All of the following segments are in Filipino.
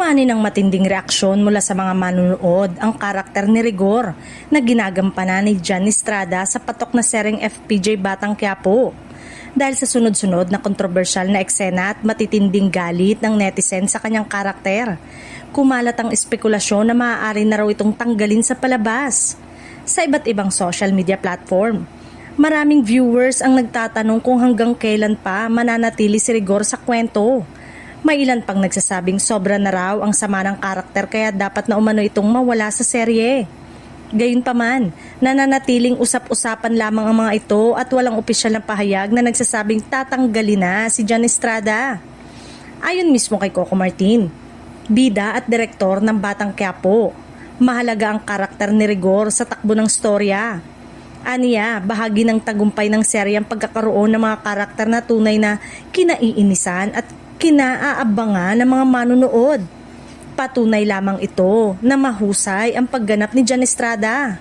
Umani ng matinding reaksyon mula sa mga manunood ang karakter ni Rigor na ginagampanan ni Jan Estrada sa patok na seryeng FPJ Batang Quiapo. Dahil sa sunod-sunod na kontrobersyal na eksena at matitinding galit ng netizen sa kanyang karakter, kumalat ang espekulasyon na maaari na raw itong tanggalin sa palabas. Sa iba't ibang social media platform, maraming viewers ang nagtatanong kung hanggang kailan pa mananatili si Rigor sa kwento. May ilan pang nagsasabing sobra na raw ang sama ng karakter kaya dapat na umano itong mawala sa serye. Gayunpaman, nananatiling usap-usapan lamang ang mga ito at walang opisyal na pahayag na nagsasabing tatanggalin na si Jan Estrada. Ayon mismo kay Coco Martin, bida at direktor ng Batang Quiapo, mahalaga ang karakter ni Rigor sa takbo ng storya. Aniya, bahagi ng tagumpay ng serye ang pagkakaroon ng mga karakter na tunay na kinaiinisan at kinaabangan ng mga manunood. Patunay lamang ito na mahusay ang pagganap ni Jan Estrada.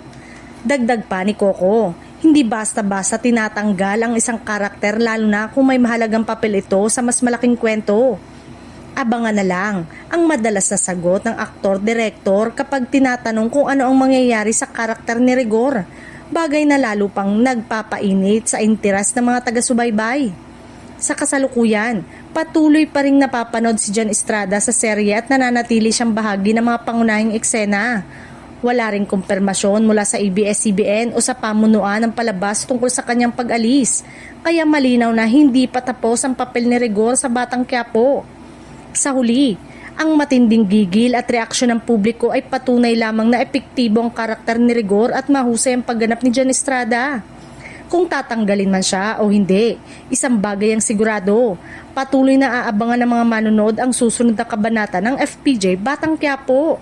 Dagdag pa ni Coco, hindi basta-basta tinatanggal ang isang karakter lalo na kung may mahalagang papel ito sa mas malaking kwento. Abangan na lang ang madalas na sagot ng aktor-direktor kapag tinatanong kung ano ang mangyayari sa karakter ni Rigor, bagay na lalo pang nagpapainit sa interes ng mga taga-subaybay. Sa kasalukuyan, patuloy pa ring napapanood si Jan Estrada sa serye at nananatili siyang bahagi ng mga pangunahing eksena. Wala ring kumpirmasyon mula sa ABS-CBN o sa pamunuan ng palabas tungkol sa kanyang pag-alis, kaya malinaw na hindi pa tapos ang papel ni Rigor sa Batang Quiapo. Sa huli, ang matinding gigil at reaksyon ng publiko ay patunay lamang na epektibo ang karakter ni Rigor at mahusay ang pagganap ni Jan Estrada. Kung tatanggalin man siya o hindi, isang bagay ang sigurado, patuloy na aabangan ng mga manonood ang susunod na kabanata ng FPJ Batang Quiapo.